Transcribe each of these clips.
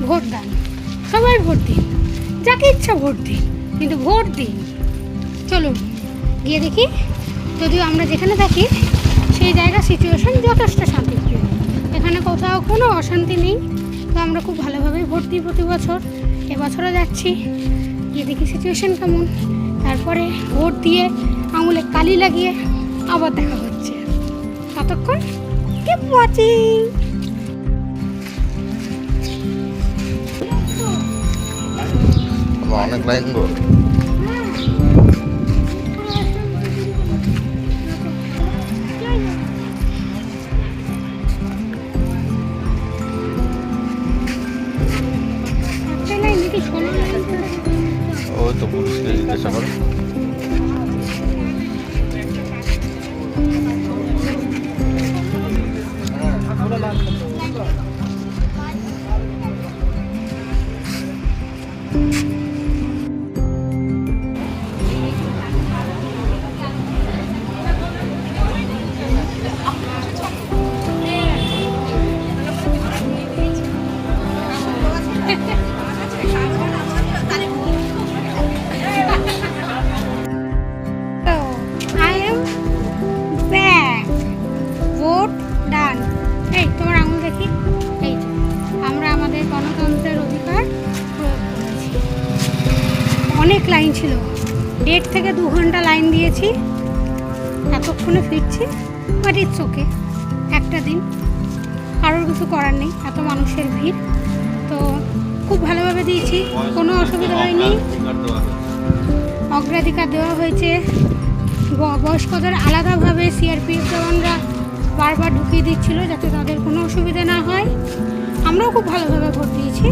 Vote দান, সবাই vote দিন, যাকে ইচ্ছা ভোট দিন, কিন্তু ভোট দিন। চলুন গিয়ে দেখি। যদিও আমরা যেখানে থাকি সেই জায়গার সিচুয়েশন যথেষ্ট শান্তিপ্রিয়, এখানে কোথাও কোনো অশান্তি নেই। তো আমরা খুব ভালোভাবেই ভোট দিই প্রতি বছর, এবছরও যাচ্ছি। গিয়ে দেখি সিচুয়েশন কেমন, তারপরে ভোট দিয়ে আঙুলে কালি লাগিয়ে আবার দেখা হচ্ছে। ততক্ষণ কিপ ওয়াচিং। অনেক লাইন গো। ওই তো পুলিশকে জিজ্ঞাসা করো। ভোট ডান। এই তোমার আঙুল দেখি। এই আমরা আমাদের গণতন্ত্রের অধিকার প্রয়োগ করেছি। অনেক লাইন ছিল, 1.5 থেকে 2 ঘন্টা লাইন দিয়েছি, এতক্ষণে ফিরছি। বাট ইটস ওকে, একটা দিন, কারোর কিছু করার নেই, এত মানুষের ভিড়। তো খুব ভালোভাবে দিয়েছি, কোনো অসুবিধা হয়নি। অগ্রাধিকার দেওয়া হয়েছে। বয়স্কদের আলাদাভাবে সিআরপিএফ জওয়ানরা বারবার ঢুকিয়ে দিচ্ছিল যাতে তাদের কোনো অসুবিধা না হয়। আমরাও খুব ভালোভাবে ভোট দিয়েছি,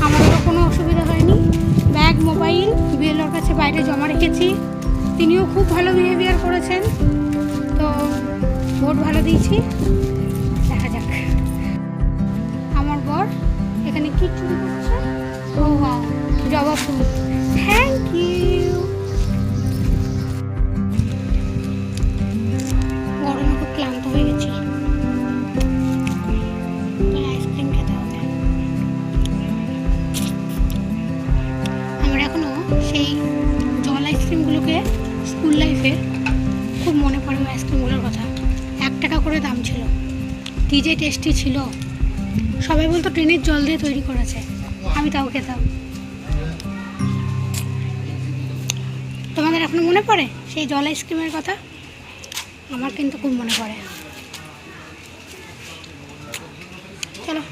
আমাদেরও কোনো অসুবিধা হয়নি। ব্যাগ, মোবাইল বিএলওর কাছে বাইরে জমা রেখেছি, তিনিও খুব ভালো বিহেভিয়ার করেছেন। তো ভোট ভালো দিয়েছি, দেখা যাক। আমার বর এখানে কি চুরি করছে? ও ওয়াও, জবা ফুল, থ্যাংক ইউ। গরমে খুব ক্লান্ত হয়ে গেছি, আইসক্রিম খেতে হবে। আমার এখনো সেই জল আইসক্রিমগুলোকে স্কুল লাইফে খুব মনে পড়ে। ওই আইসক্রিমগুলোর কথা, 1 টাকা করে দাম ছিল, কী যে টেস্টি ছিল। সবাই বলতো ট্রেনের জল দিয়ে তৈরি করেছে, আমি তাও খেতাম। তোমাদের এখনো মনে পড়ে সেই জল আইসক্রিমের কথা? আমার কিন্তু খুব মনে পড়ে। চলো।